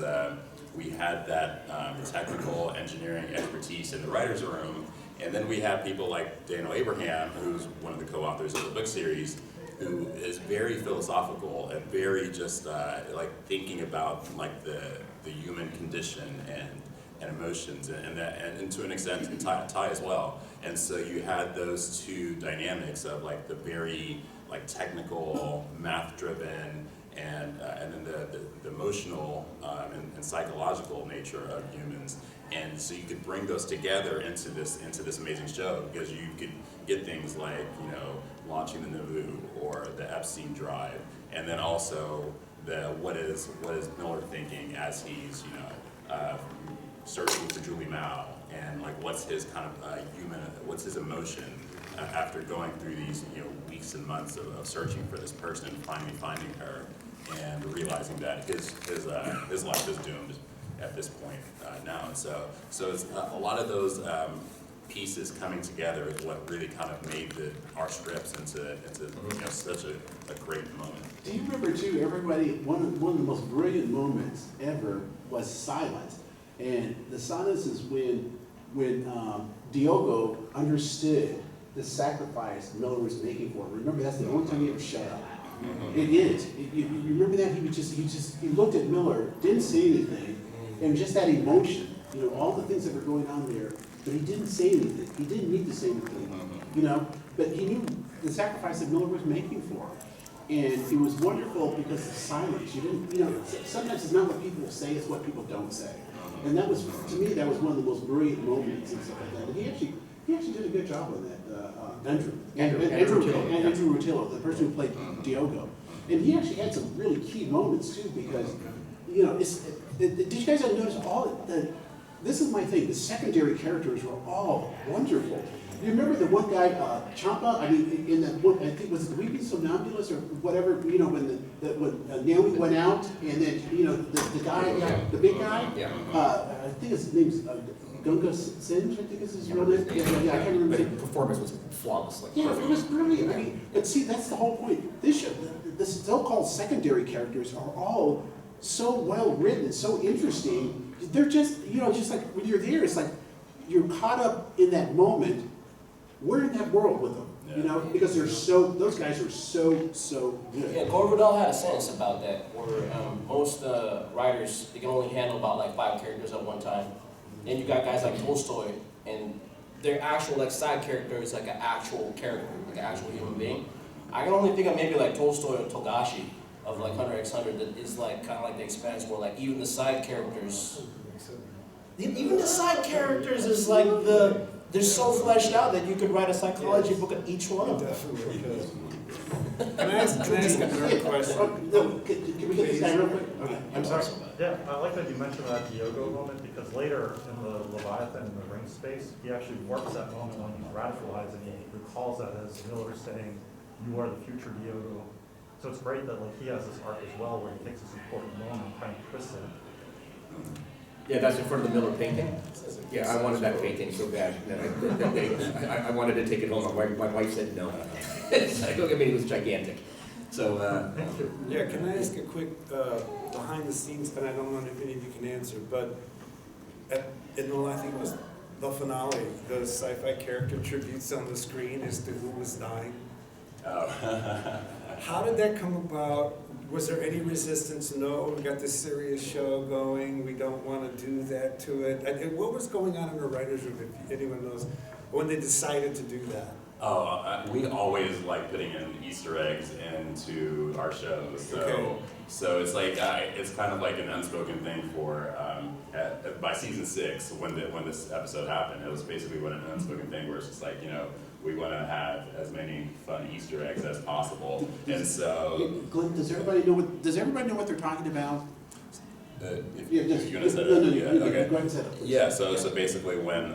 we had that technical engineering expertise in the writers' room, and then we have people like Daniel Abraham, who's one of the co-authors of the book series, who is very philosophical and very just like thinking about like the human condition and emotions and to an extent Ty as well. And so you had those two dynamics of like the very like technical, math-driven, and then the emotional and psychological nature of humans. And so you could bring those together into this amazing show, because you could get things like, you know, launching the Nauvoo or the Epstein drive, and then also what is Miller thinking as he's, you know, searching for Julie Mao, and like what's his kind of what's his emotion after going through these, you know, weeks and months of searching for this person and finally finding her and realizing that his life is doomed at this point now. And so it's a lot of those pieces coming together is what really kind of made our scripts into you know, such a great moment. Do you remember too, everybody, one of the most brilliant moments ever was silence. And the silence is when Diogo understood the sacrifice Miller was making for him. Remember, that's the only time he ever shut up. It is. You remember that? He looked at Miller, didn't say anything, and just that emotion, you know, all the things that were going on there, but he didn't say anything. He didn't need to say anything, you know, but he knew the sacrifice that Miller was making for him. And it was wonderful because of silence. You didn't, you know, sometimes it's not what people say, it's what people don't say. And that was, to me, that was one of the most brilliant moments and stuff like that. And he actually did a good job on that. Andrew Rutillo, the person who played Diogo. And he actually had some really key moments too, because, you know, did you guys ever notice this is my thing, the secondary characters were all wonderful. You remember the one guy, Champa? I mean, in that one, I think, was it the Weeping Somnambulist or whatever, you know, when Naomi went out, and then, you know, the guy, the big guy? Yeah. I think his name's Gunga Sinj, I think is his real name. Yeah, I can't remember. But the performance was flawless. Like, Yeah, perfect. it was brilliant. I mean, but see, that's the whole point. This show, the so-called secondary characters are all so well written and so interesting. They're just, you know, just like when you're there, it's like, you're caught up in that moment, we're in that world with them, you know, because those guys are so good. Yeah, Gore Vidal had a sentence about that, where most writers, they can only handle about like 5 characters at one time. And you got guys like Tolstoy, and their actual like side character is like an actual character, like an actual human being. I can only think of maybe like Tolstoy or Togashi of like 100x100 that is like kind of like The Expanse, where like even the side characters, even the side characters is like they're so fleshed out that you could write a psychology book on each one of them. Definitely could. Can I ask another question? Can we get this guy real quick? Okay, I'm sorry. Yeah, I like that you mentioned that Diogo moment, because later in the Leviathan, in the ring space, he actually works that moment when he's radicalized, and he recalls that as Miller saying, "You are the future Diogo." So it's great that like he has this arc as well, where he takes this important moment and kind of twists it. Yeah, that's in front of the Miller painting? Yeah, I wanted that painting so bad that I wanted to take it home. My wife said no. It's like, look, I mean, it was gigantic. So, Yeah, can I ask a quick behind the scenes, and I don't know if any of you can answer, but in the, I think it was the finale, the sci-fi character tributes on the screen as to who was dying. How did that come about? Was there any resistance? No, we got this serious show going, we don't want to do that to it. And what was going on in the writer's room, if anyone knows, when they decided to do that? We always like putting in Easter eggs into our shows, so Okay. so it's like it's kind of like an unspoken thing for by season 6 when this episode happened. It was basically an unspoken thing where it's just like, you know, we want to have as many fun Easter eggs as possible, and so. Glenn, does everybody know what they're talking about? If Yeah, you're just, gonna set no, it, no, yeah, no, okay. go ahead and set it. Yeah, so basically when,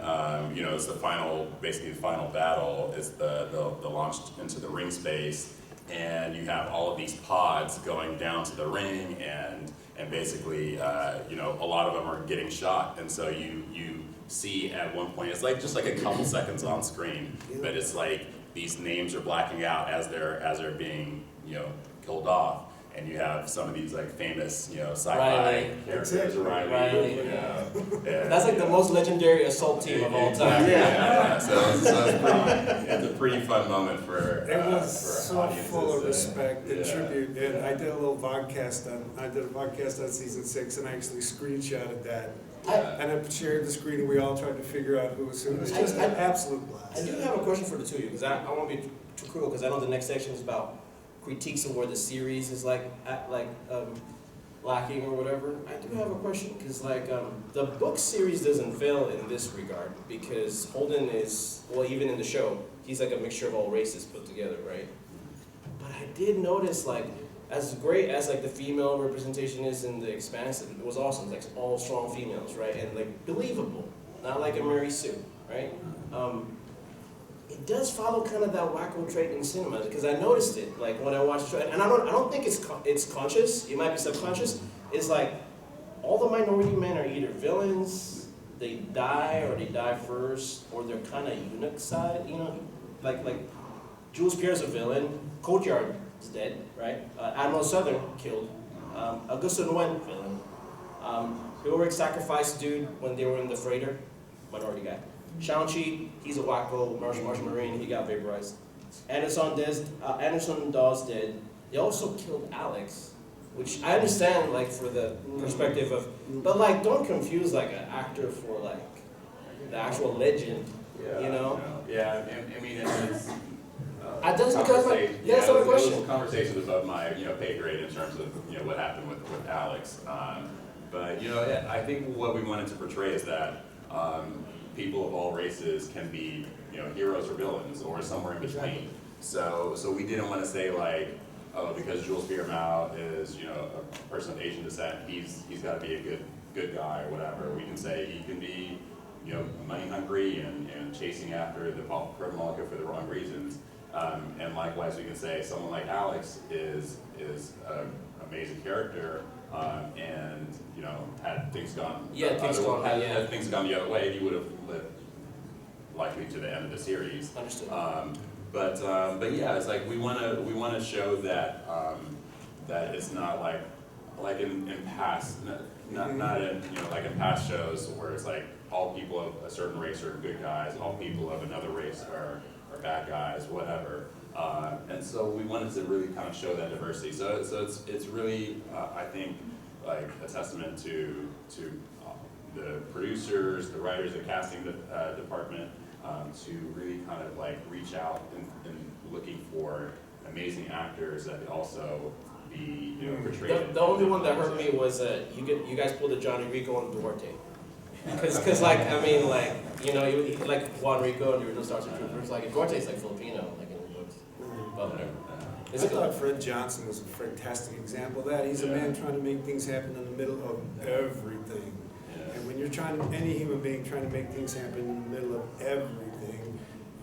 you know, it's the final, basically the final battle, is the launch into the ring space, and you have all of these pods going down to the ring, and basically, you know, a lot of them are getting shot, and so you see at one point, it's like just like a couple seconds on screen, but it's like these names are blacking out as they're being, you know, killed off. And you have some of these like famous, you know, sci-fi Riley. characters, Riley, Riley. you know, and, That's like the most legendary assault team of all time. Yeah. So it's a pretty fun moment for It was for so audiences, full of respect and yeah. tribute, and I did a podcast on season 6, and I actually screenshotted that. And I shared the screen, and we all tried to figure out who was who. It was just an absolute I blast. do have a question for the two of you, because I won't be too cruel, because I know the next section is about critiques of where the series is lacking or whatever. I do have a question, because the book series doesn't fail in this regard, because Holden is, well, even in the show, he's like a mixture of all races put together, right? But I did notice, like, as great as like the female representation is in The Expanse, it was awesome, like all strong females, right? And like believable, not like a Mary Sue, right? It does follow kind of that wacko trait in cinema, because I noticed it, like when I watched, and I don't think it's conscious. It might be subconscious. It's like all the minority men are either villains, they die or they die first, or they're kind of eunuch side, you know, like Jules Pierre's a villain, Courtyard is dead, right? Admiral Southern killed, Augusto Nguyen villain, Heroic sacrificed dude when they were in the freighter, minority guy. Shang-Chi, he's a wacko Martian Marine, he got vaporized. Anderson Dawes dead. They also killed Alex, which I understand, like, for the perspective of, but like, don't confuse like an actor for like the actual legend, you know? Yeah, I mean, it's. That's because like, that's yeah, the it was question. conversations above my, you know, pay grade in terms of, you know, what happened with Alex. But, you know, I think what we wanted to portray is that people of all races can be, you know, heroes or villains or somewhere in between. So we didn't want to say like, oh, because Jules Pierre Mao is, you know, a person of Asian descent, he's got to be a good guy or whatever. We can say he can be, you know, money hungry and chasing after the criminal for the wrong reasons. And likewise, we can say someone like Alex is an amazing character, and, you know, had things gone had things gone the other way, he would have lived likely to the end of the series. Understood. But yeah, it's like we want to show that that it's not like in past not in, you know, like in past shows where it's like all people of a certain race are good guys, all people of another race are bad guys, whatever. And so we wanted to really kind of show that diversity. So it's really, I think, like a testament to the producers, the writers, the casting department, to really kind of like reach out and looking for amazing actors that could also be, you know, portrayed. The only one that hurt me was you guys pulled a Johnny Rico and Duarte. Because like, I mean, like, you know, like Juan Rico and the original Stars and Troopers, like Duarte's like Filipino, like in the books. But it's I cool. thought Fred Johnson was a fantastic example of that. He's a man trying to make things happen in the middle of everything. And when you're any human being trying to make things happen in the middle of everything,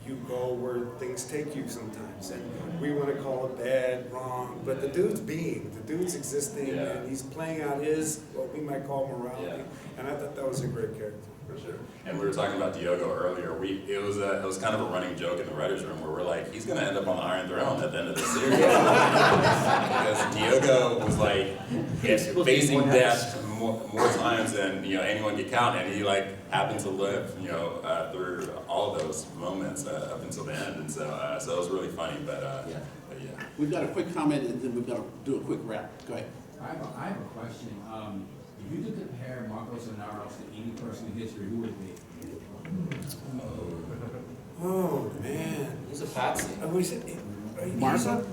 you go where things take you sometimes. And we want to call it bad, wrong, but the dude's existing, and he's playing out his, what we might call morality. And I thought that was a great character. For sure. And we were talking about Diogo earlier. It was kind of a running joke in the writers' room where we're like, he's going to end up on the Iron Throne at the end of the series. Because Diogo was like facing death more times than, you know, anyone could count, and he like happened to live, you know, through all of those moments up until the end, and so it was really funny. But yeah. We've got a quick comment, and then we've got to do a quick wrap. Go ahead. I have a question. If you could compare Marcos Sonaros to any person in history, who would it be? Oh, man. He's a patsy. We said, Martha?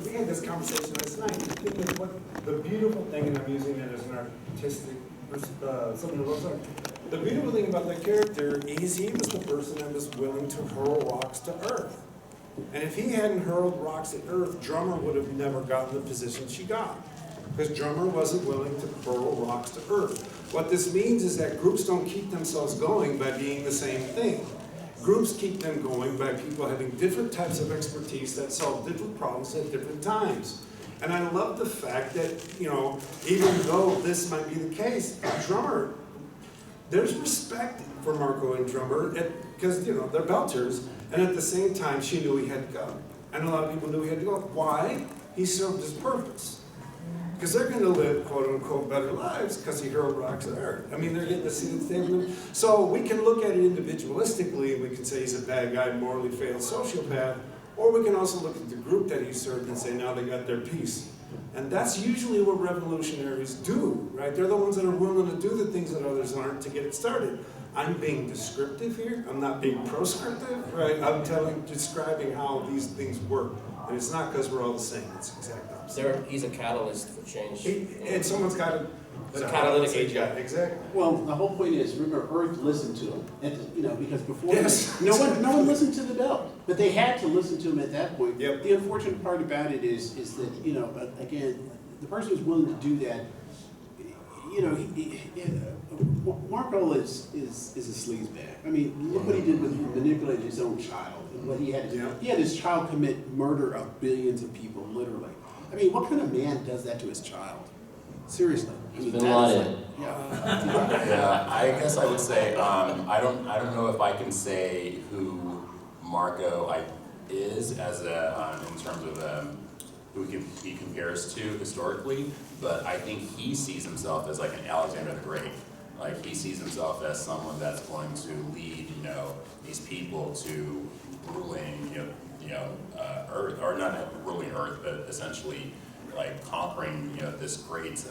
We had this conversation last night. The thing is, what the beautiful thing, and I'm using it as an artistic, something that looks like, the beautiful thing about that character is he was the person that was willing to hurl rocks to earth. And if he hadn't hurled rocks at earth, Drummer would have never gotten the position she got. Because Drummer wasn't willing to hurl rocks to earth. What this means is that groups don't keep themselves going by being the same thing. Groups keep them going by people having different types of expertise that solve different problems at different times. And I love the fact that, you know, even though this might be the case, Drummer, there's respect for Marco and Drummer, because, you know, they're belters, and at the same time, she knew he had to go. And a lot of people knew he had to go. Why? He served his purpose. Because they're going to live, quote unquote, better lives because he hurled rocks at earth. I mean, they're getting to see the thing. So we can look at it individualistically, and we can say he's a bad guy, morally failed sociopath, or we can also look at the group that he served and say, now they got their piece. And that's usually what revolutionaries do, right? They're the ones that are willing to do the things that others aren't to get it started. I'm being descriptive here. I'm not being proscriptive, right? I'm describing how these things work. And it's not because we're all the same. It's exactly opposite. He's a catalyst for change. And someone's got to... It's a catalytic agent. Exactly. Well, the whole point is, remember, Earth listened to him. And, you know, because before, Yes. no one listened to the belt. But they had to listen to him at that point. Yep. The unfortunate part about it is that, you know, again, the person who's willing to do that, you know, Marco is a sleazebag. I mean, look what he did with manipulating his own child. And what he had his child commit murder of billions of people, literally. I mean, what kind of man does that to his child? Seriously. I mean, Bin Laden. Yeah, I guess I would say I don't know if I can say who Marco is as in terms of who he compares to historically, but I think he sees himself as like an Alexander the Great. Like he sees himself as someone that's going to lead, you know, these people to ruling, Earth, or not ruling Earth, but essentially like conquering, you know, this great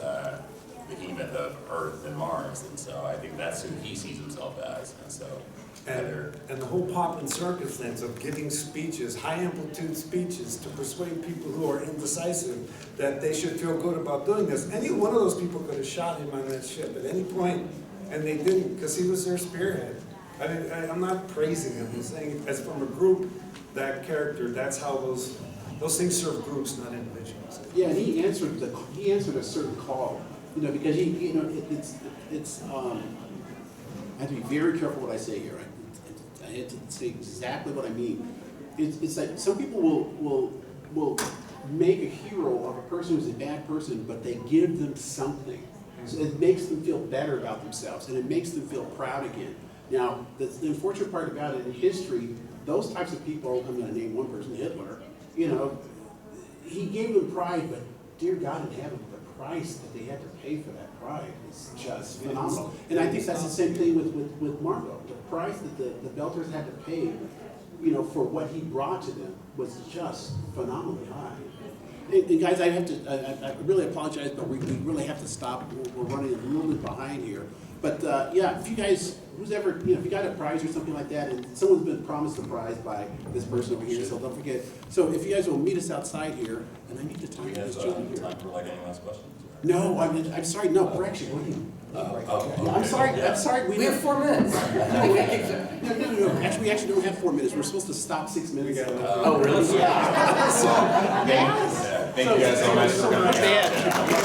behemoth of Earth and Mars. And so I think that's who he sees himself as. And so. And the whole pomp and circumstance of giving speeches, high amplitude speeches, to persuade people who are indecisive that they should feel good about doing this. Any one of those people could have shot him on that ship at any point, and they didn't because he was their spearhead. I mean, I'm not praising him. I'm saying, as from a group, that character, that's how those things serve groups, not individuals. Yeah, and he answered a certain call, you know, because it's I have to be very careful what I say here. I have to say exactly what I mean. It's like some people will make a hero of a person who's a bad person, but they give them something. So it makes them feel better about themselves, and it makes them feel proud again. Now, the unfortunate part about it in history, those types of people, I'm going to name one person, Hitler, you know, he gave them pride, but dear God in heaven, the price that they had to pay for that ride is just phenomenal. And I think that's the same thing with Munroe. The price that the Belters had to pay, you know, for what he brought to them was just phenomenally high. And guys, I really apologize, but we really have to stop. We're running a little bit behind here. But yeah, if you guys, who's ever, you know, if you got a prize or something like that, and someone's been promised a prize by this person over here, so don't forget. So if you guys will meet us outside here, and I need to Do talk we to have this gentleman here. time for like any last questions? No, I'm sorry, no, we're actually running. Yeah, I'm sorry, We have 4 minutes. No, actually, we actually don't have 4 minutes, we're supposed to stop 6 minutes ago. Oh, really? Yeah. So, Thank you guys so much for coming out.